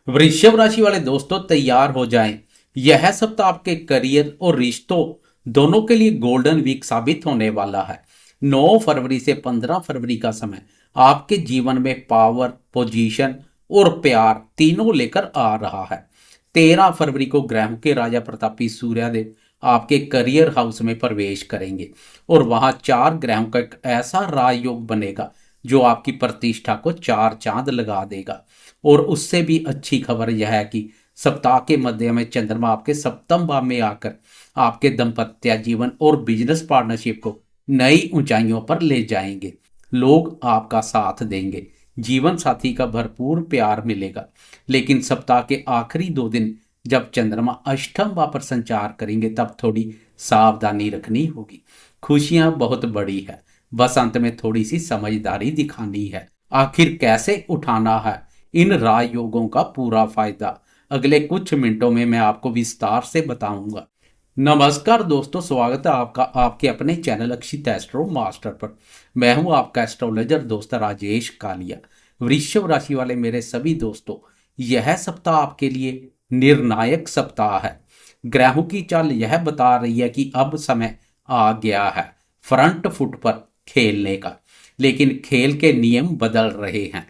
वृषभ राशि वाले दोस्तों तैयार हो जाएं। यह सप्ताह आपके करियर और रिश्तों दोनों के लिए गोल्डन वीक साबित होने वाला है। 9 फरवरी से 15 फरवरी का समय आपके जीवन में पावर, पोजीशन और प्यार तीनों लेकर आ रहा है। 13 फरवरी को ग्रहों के राजा प्रतापी सूर्यदेव आपके करियर हाउस में प्रवेश करेंगे और वहां 4 ग्रहों का एक ऐसा राजयोग बनेगा जो आपकी प्रतिष्ठा को 4 चांद लगा देगा। और उससे भी अच्छी खबर यह है कि सप्ताह के मध्य में चंद्रमा आपके सप्तम भाव में आकर आपके दाम्पत्य जीवन और बिजनेस पार्टनरशिप को नई ऊंचाइयों पर ले जाएंगे। लोग आपका साथ देंगे, जीवन साथी का भरपूर प्यार मिलेगा। लेकिन सप्ताह के आखिरी 2 दिन जब चंद्रमा अष्टम भाव पर संचार करेंगे तब थोड़ी सावधानी रखनी होगी। खुशियां बहुत बड़ी है, बस अंत में थोड़ी सी समझदारी दिखानी है। आखिर कैसे उठाना है इन राजयोगों का पूरा फायदा, अगले कुछ मिनटों में मैं आपको विस्तार से बताऊंगा। नमस्कार दोस्तों, स्वागत है आपका आपके अपने चैनल अक्षित एस्ट्रो मास्टर पर। मैं हूं आपका एस्ट्रोलॉजर दोस्त राजेश कालिया। वृषभ राशि वाले मेरे सभी दोस्तों, यह सप्ताह आपके लिए निर्णायक सप्ताह है। ग्रहों की चाल यह बता रही है कि अब समय आ गया है फ्रंट फुट पर खेलने का, लेकिन खेल के नियम बदल रहे हैं।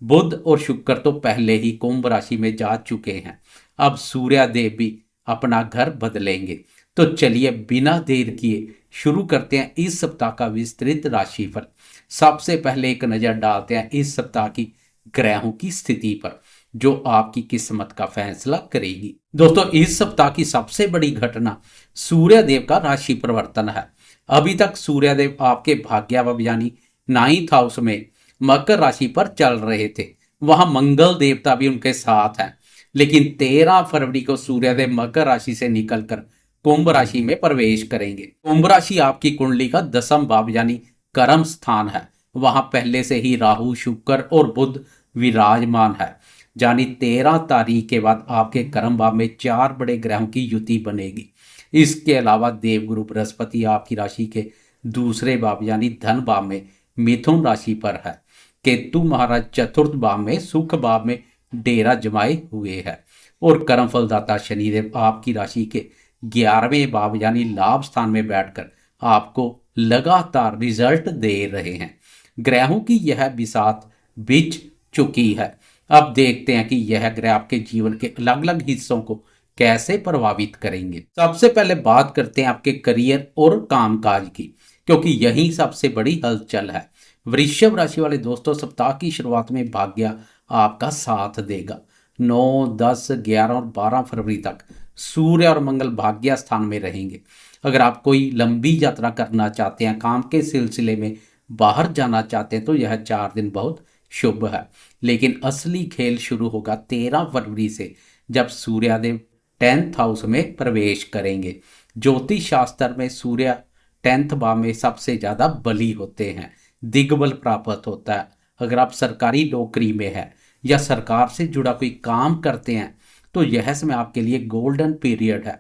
बुध और शुक्र तो पहले ही कुंभ राशि में जा चुके हैं, अब सूर्यदेव भी अपना घर बदलेंगे। तो चलिए बिना देर किए शुरू करते हैं इस सप्ताह का विस्तृत राशिफल। सबसे पहले एक नजर डालते हैं इस सप्ताह की ग्रहों की स्थिति पर, जो आपकी किस्मत का फैसला करेगी। दोस्तों, इस सप्ताह की सबसे बड़ी घटना सूर्यदेव का राशि परिवर्तन है। अभी तक सूर्यदेव आपके भाग्याभाव यानी 9th हाउस में मकर राशि पर चल रहे थे, वहां मंगल देवता भी उनके साथ हैं। लेकिन 13 फरवरी को सूर्यदेव मकर राशि से निकलकर कुंभ राशि में प्रवेश करेंगे। कुंभ राशि आपकी कुंडली का 10th भाव यानी कर्म स्थान है। वहां पहले से ही राहु, शुक्र और बुध विराजमान है। यानी 13 तारीख के बाद आपके कर्म भाव में 4 बड़े ग्रहों की युति बनेगी। इसके अलावा देवगुरु बृहस्पति आपकी राशि के दूसरे भाव यानी धन भाव में मिथुन राशि पर है। केतु महाराज चतुर्थ भाव में सुख भाव में डेरा जमाए हुए है। और कर्म फलदाता शनिदेव आपकी राशि के 11वें भाव यानी लाभ स्थान में बैठकर आपको लगातार रिजल्ट दे रहे हैं। ग्रहों की यह बिसात बिछ चुकी है। अब देखते हैं कि यह ग्रह आपके जीवन के अलग अलग हिस्सों को कैसे प्रभावित करेंगे। सबसे पहले बात करते हैं आपके करियर और कामकाज की, क्योंकि यही सबसे बड़ी हलचल है। वृषभ राशि वाले दोस्तों, सप्ताह की शुरुआत में भाग्य आपका साथ देगा। 9, 10, 11 और 12 फरवरी तक सूर्य और मंगल भाग्य स्थान में रहेंगे। अगर आप कोई लंबी यात्रा करना चाहते हैं, काम के सिलसिले में बाहर जाना चाहते हैं, तो यह 4 दिन बहुत शुभ है। लेकिन असली खेल शुरू होगा 13 फरवरी से, जब सूर्यदेव 10th हाउस में प्रवेश करेंगे। ज्योतिष शास्त्र में सूर्य 10th भाव में सबसे ज्यादा बली होते हैं, दिग्बल प्राप्त होता है। अगर आप सरकारी नौकरी में है या सरकार से जुड़ा कोई काम करते हैं तो यह समय आपके लिए गोल्डन पीरियड है।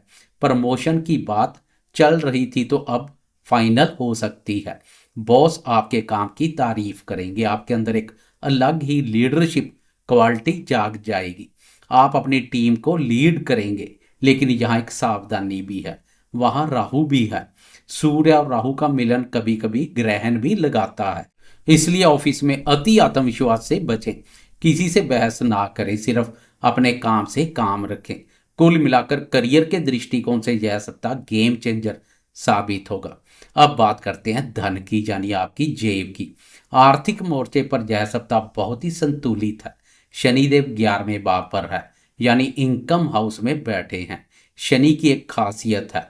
प्रमोशन की बात चल रही थी तो अब फाइनल हो सकती है। बॉस आपके काम की तारीफ करेंगे, आपके अंदर एक अलग ही लीडरशिप क्वालिटी जाग जाएगी। आप अपनी टीम को लीड करेंगे। लेकिन यहाँ एक सावधानी भी है, वहां राहु भी है। सूर्य और राहु का मिलन कभी कभी ग्रहण भी लगाता है, इसलिए ऑफिस में अति आत्मविश्वास से बचें। किसी से बहस ना करें, सिर्फ अपने काम से काम रखें। कुल मिलाकर करियर के दृष्टिकोण से यह सप्ताह गेम चेंजर साबित होगा। अब बात करते हैं धन की, यानी आपकी जेब की। आर्थिक मोर्चे पर यह सप्ताह बहुत ही संतुलित है। शनिदेव 11वें भाव पर है, यानी इनकम हाउस में बैठे हैं। शनि की एक खासियत है,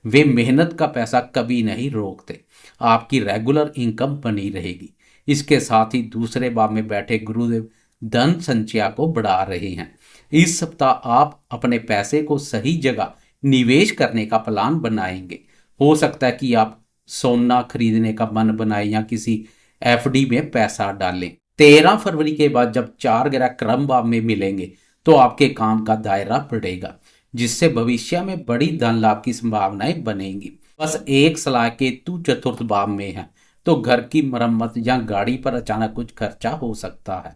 वे मेहनत का पैसा कभी नहीं रोकते। आपकी रेगुलर इनकम बनी रहेगी। इसके साथ ही दूसरे भाव में बैठे गुरुदेव धन संचय को बढ़ा रहे हैं। इस सप्ताह आप अपने पैसे को सही जगह निवेश करने का प्लान बनाएंगे। हो सकता है कि आप सोना खरीदने का मन बनाएं या किसी एफडी में पैसा डालें। 13 फरवरी के बाद जब 4 ग्रह क्रम भाव में मिलेंगे तो आपके काम का दायरा बढ़ेगा, जिससे भविष्य में बड़ी धन लाभ की संभावनाएं बनेंगी। बस एक सलाह, केतु चतुर्थ भाव में है तो घर की मरम्मत या गाड़ी पर अचानक कुछ खर्चा हो सकता है,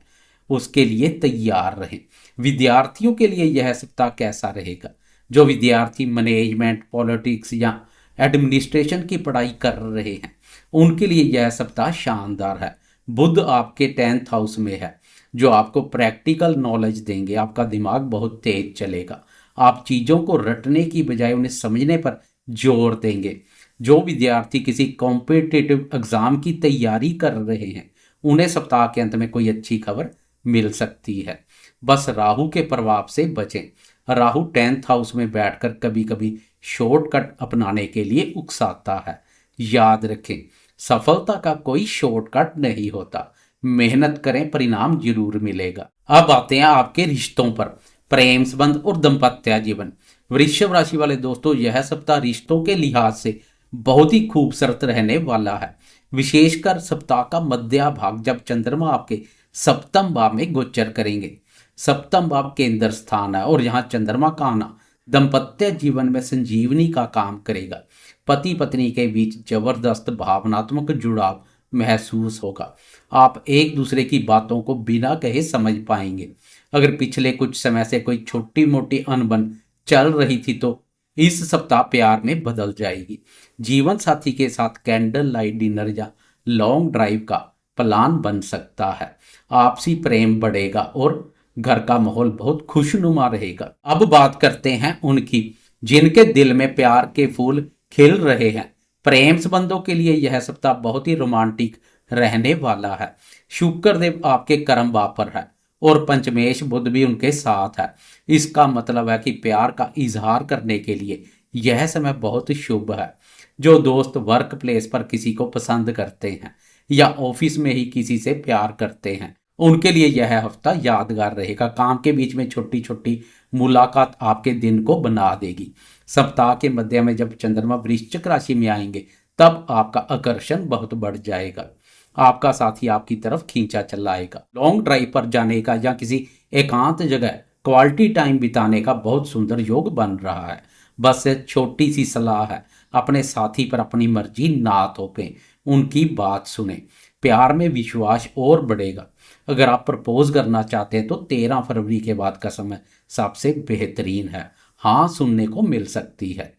उसके लिए तैयार रहें। विद्यार्थियों के लिए यह सप्ताह कैसा रहेगा? जो विद्यार्थी मैनेजमेंट, पॉलिटिक्स या एडमिनिस्ट्रेशन की पढ़ाई कर रहे हैं उनके लिए यह सप्ताह शानदार है। बुध आपके 10th हाउस में है जो आपको प्रैक्टिकल नॉलेज देंगे। आपका दिमाग बहुत तेज चलेगा। आप चीज़ों को रटने की बजाय उन्हें समझने पर जोर देंगे। जो विद्यार्थी किसी कॉम्पिटिटिव एग्जाम की तैयारी कर रहे हैं उन्हें सप्ताह के अंत में कोई अच्छी खबर मिल सकती है। बस राहु के प्रभाव से बचें। राहु 10th हाउस में बैठकर कभी कभी शॉर्टकट अपनाने के लिए उकसाता है। याद रखें, सफलता का कोई शॉर्टकट नहीं होता। मेहनत करें, परिणाम जरूर मिलेगा। अब आते हैं आपके रिश्तों पर। प्रेम संबंध और दाम्पत्य जीवन। वृषभ राशि वाले दोस्तों, यह सप्ताह रिश्तों के लिहाज से बहुत ही खूबसूरत रहने वाला है। विशेषकर सप्ताह का मध्य भाग जब चंद्रमा आपके सप्तम भाव में गोचर करेंगे। सप्तम भाव केंद्र स्थान है और यहाँ चंद्रमा का आना दाम्पत्य जीवन में संजीवनी का काम करेगा। पति पत्नी के बीच जबरदस्त भावनात्मक जुड़ाव महसूस होगा। आप एक दूसरे की बातों को बिना कहे समझ पाएंगे। अगर पिछले कुछ समय से कोई छोटी मोटी अनबन चल रही थी तो इस सप्ताह प्यार में बदल जाएगी। जीवन साथी के साथ कैंडल लाइट डिनर या लॉन्ग ड्राइव का प्लान बन सकता है। आपसी प्रेम बढ़ेगा और घर का माहौल बहुत खुशनुमा रहेगा। अब बात करते हैं उनकी जिनके दिल में प्यार के फूल खिल रहे हैं। प्रेम संबंधों के लिए यह सप्ताह बहुत ही रोमांटिक रहने वाला है। शुक्र देव आपके कर्म भाव पर है और पंचमेश बुध भी उनके साथ है। इसका मतलब है कि प्यार का इजहार करने के लिए यह समय बहुत शुभ है। जो दोस्त वर्क प्लेस पर किसी को पसंद करते हैं या ऑफिस में ही किसी से प्यार करते हैं उनके लिए यह हफ्ता यादगार रहेगा। काम के बीच में छोटी छोटी मुलाकात आपके दिन को बना देगी। सप्ताह के मध्य में जब चंद्रमा वृश्चिक राशि में आएंगे तब आपका आकर्षण बहुत बढ़ जाएगा। आपका साथी आपकी तरफ खींचा चलाएगा। लॉन्ग ड्राइव पर जाने का या किसी एकांत जगह क्वालिटी टाइम बिताने का बहुत सुंदर योग बन रहा है। बस छोटी सी सलाह है, अपने साथी पर अपनी मर्जी ना थोपें, उनकी बात सुने। प्यार में विश्वास और बढ़ेगा। अगर आप प्रपोज करना चाहते हैं तो 13 फरवरी के बाद का समय सबसे बेहतरीन है। हाँ सुनने को मिल सकती है।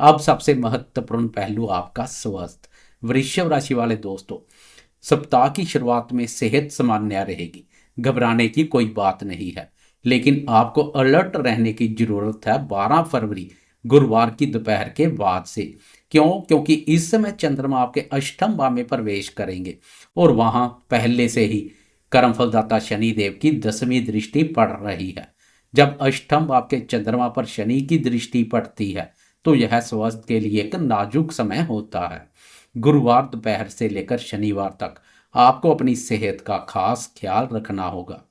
अब सबसे महत्वपूर्ण पहलू आपका स्वास्थ्य। वृषभ राशि वाले दोस्तों, सप्ताह की शुरुआत में सेहत सामान्य रहेगी। घबराने की कोई बात नहीं है, लेकिन आपको अलर्ट रहने की जरूरत है 12 फरवरी गुरुवार की दोपहर के बाद से। क्योंकि इस समय चंद्रमा आपके अष्टम भाव में प्रवेश करेंगे और वहां पहले से ही कर्मफलदाता शनिदेव की 10वीं दृष्टि पड़ रही है। जब अष्टम भाव के चंद्रमा पर शनि की दृष्टि पड़ती है तो यह स्वास्थ्य के लिए एक नाजुक समय होता है। गुरुवार दोपहर से लेकर शनिवार तक आपको अपनी सेहत का खास ख्याल रखना होगा।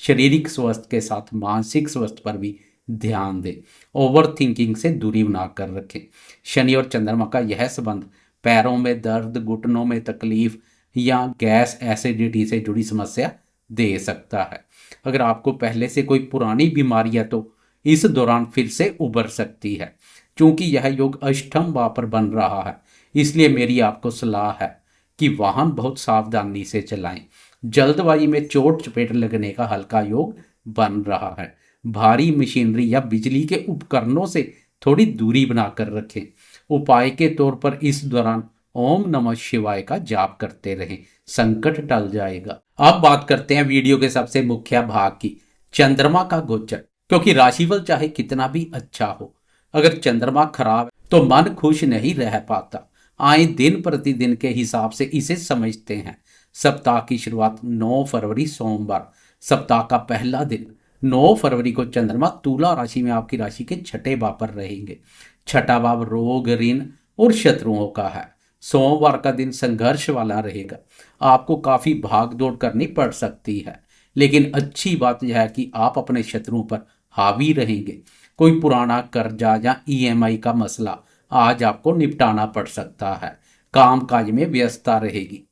शारीरिक स्वास्थ्य के साथ मानसिक स्वास्थ्य पर भी ध्यान दें। ओवर थिंकिंग से दूरी बनाकर रखें। शनि और चंद्रमा का यह संबंध पैरों में दर्द, घुटनों में तकलीफ या गैस एसिडिटी से जुड़ी समस्या दे सकता है। अगर आपको पहले से कोई पुरानी बीमारी है तो इस दौरान फिर से उभर सकती है। क्योंकि यह योग अष्टम भाव पर बन रहा है, इसलिए मेरी आपको सलाह है कि वाहन बहुत सावधानी से चलाएं। जल्दबाजी में चोट चपेट लगने का हल्का योग बन रहा है। भारी मशीनरी या बिजली के उपकरणों से थोड़ी दूरी बनाकर रखें। उपाय के तौर पर इस दौरान ओम नमः शिवाय का जाप करते रहें, संकट टल जाएगा। अब बात करते हैं वीडियो के सबसे मुख्य भाग की, चंद्रमा का गोचर। क्योंकि राशिफल चाहे कितना भी अच्छा हो, अगर चंद्रमा खराब है तो मन खुश नहीं रह पाता। आए दिन प्रतिदिन के हिसाब से इसे समझते हैं। सप्ताह की शुरुआत 9 फरवरी सोमवार, सप्ताह का पहला दिन 9 फरवरी को चंद्रमा तुला राशि में आपकी राशि के छठे भाव पर रहेंगे। छठा भाव रोग, ऋण और शत्रुओं का है। सोमवार का दिन संघर्ष वाला रहेगा। आपको काफी भाग दौड़ करनी पड़ सकती है, लेकिन अच्छी बात यह है कि आप अपने शत्रुओं पर हावी रहेंगे। कोई पुराना कर्जा या ईएमआई का मसला आज आपको निपटाना पड़ सकता है। कामकाज में व्यस्तता रहेगी।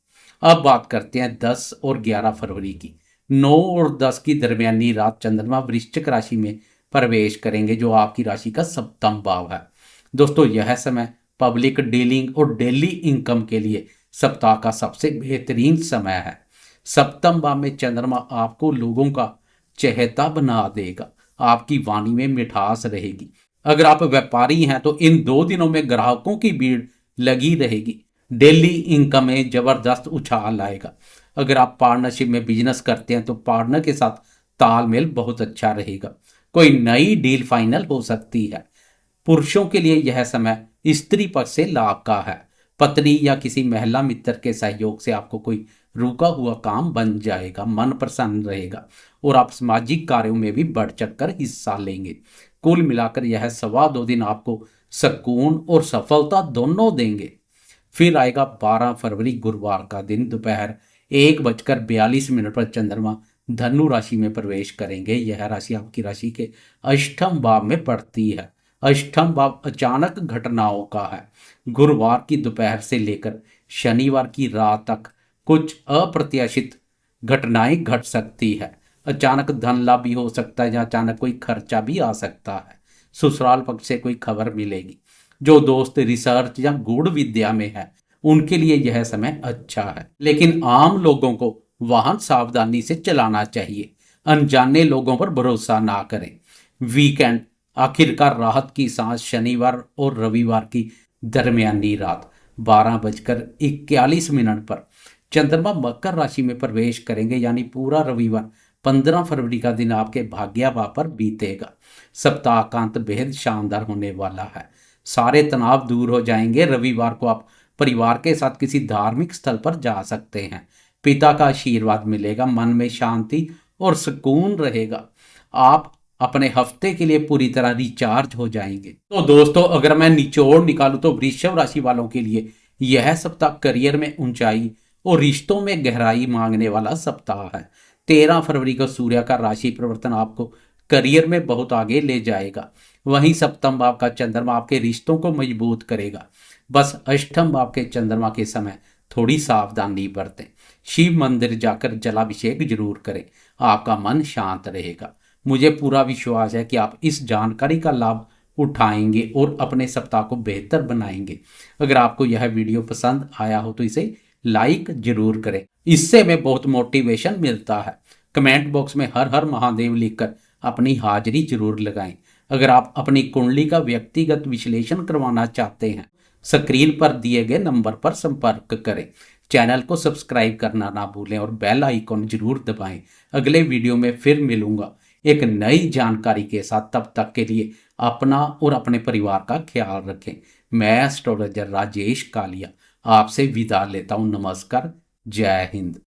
अब बात करते हैं 10 और 11 फरवरी की। 9 और 10 की दरमियानी रात चंद्रमा वृश्चिक राशि में प्रवेश करेंगे, जो आपकी राशि का सप्तम भाव है। दोस्तों, यह समय पब्लिक डीलिंग और डेली इनकम के लिए सप्ताह का सबसे बेहतरीन समय है। सप्तम भाव में चंद्रमा आपको लोगों का चहेता बना देगा। आपकी वाणी में मिठास रहेगी। अगर आप व्यापारी हैं तो इन 2 दिनों में ग्राहकों की भीड़ लगी रहेगी। डेली इनकम में जबरदस्त उछाल आएगा। अगर आप पार्टनरशिप में बिजनेस करते हैं तो पार्टनर के साथ तालमेल बहुत अच्छा रहेगा। कोई नई डील फाइनल हो सकती है। पुरुषों के लिए यह समय स्त्री पक्ष से लाभ का है। पत्नी या किसी महिला मित्र के सहयोग से आपको कोई रुका हुआ काम बन जाएगा। मन प्रसन्न रहेगा और आप सामाजिक कार्यों में भी बढ़ चढ़कर हिस्सा लेंगे। कुल मिलाकर यह 2.25 दिन आपको सुकून और सफलता दोनों देंगे। फिर आएगा 12 फरवरी गुरुवार का दिन। दोपहर 1:42 पर चंद्रमा धनु राशि में प्रवेश करेंगे। यह राशि आपकी राशि के अष्टम भाव में पड़ती है। अष्टम भाव अचानक घटनाओं का है। गुरुवार की दोपहर से लेकर शनिवार की रात तक कुछ अप्रत्याशित घटनाएं घट सकती है। अचानक धन लाभ भी हो सकता है या अचानक कोई खर्चा भी आ सकता है। ससुराल पक्ष से कोई खबर मिलेगी। जो दोस्त रिसर्च या गूढ़ विद्या में है उनके लिए यह समय अच्छा है, लेकिन आम लोगों को वाहन सावधानी से चलाना चाहिए। अनजाने लोगों पर भरोसा ना करें। वीकेंड आखिरकार राहत की सांस। शनिवार और रविवार की दरमियानी रात 12:41 पर चंद्रमा मकर राशि में प्रवेश करेंगे, यानी पूरा रविवार 15 फरवरी का दिन आपके भाग्य भाव पर बीतेगा। सप्ताह का अंत बेहद शानदार होने वाला है। सारे तनाव दूर हो जाएंगे। रविवार को आप परिवार के साथ किसी धार्मिक स्थल पर जा सकते हैं। पिता का आशीर्वाद मिलेगा। मन में शांति और सुकून रहेगा। आप अपने हफ्ते के लिए पूरी तरह रिचार्ज हो जाएंगे। तो दोस्तों, अगर मैं निचोड़ निकालूं तो वृषभ राशि वालों के लिए यह सप्ताह करियर में ऊंचाई और रिश्तों में गहराई मांगने वाला सप्ताह है। 13 फरवरी को सूर्य का राशि परिवर्तन आपको करियर में बहुत आगे ले जाएगा। वहीं सप्तम भाव का चंद्रमा आपके रिश्तों को मजबूत करेगा। बस अष्टम भाव के चंद्रमा के समय थोड़ी सावधानी बरतें। शिव मंदिर जाकर जलाभिषेक जरूर करें। आपका मन शांत रहेगा। मुझे पूरा विश्वास है कि आप इस जानकारी का लाभ उठाएंगे और अपने सप्ताह को बेहतर बनाएंगे। अगर आपको यह वीडियो पसंद आया हो तो इसे लाइक जरूर करें। इससे हमें बहुत मोटिवेशन मिलता है। कमेंट बॉक्स में हर हर महादेव लिखकर अपनी हाजिरी जरूर लगाएं। अगर आप अपनी कुंडली का व्यक्तिगत विश्लेषण करवाना चाहते हैं, स्क्रीन पर दिए गए नंबर पर संपर्क करें। चैनल को सब्सक्राइब करना ना भूलें और बेल आइकॉन जरूर दबाएं। अगले वीडियो में फिर मिलूंगा एक नई जानकारी के साथ। तब तक के लिए अपना और अपने परिवार का ख्याल रखें। मैं एस्ट्रोलॉजर राजेश कालिया आपसे विदा लेता हूं। नमस्कार। जय हिंद।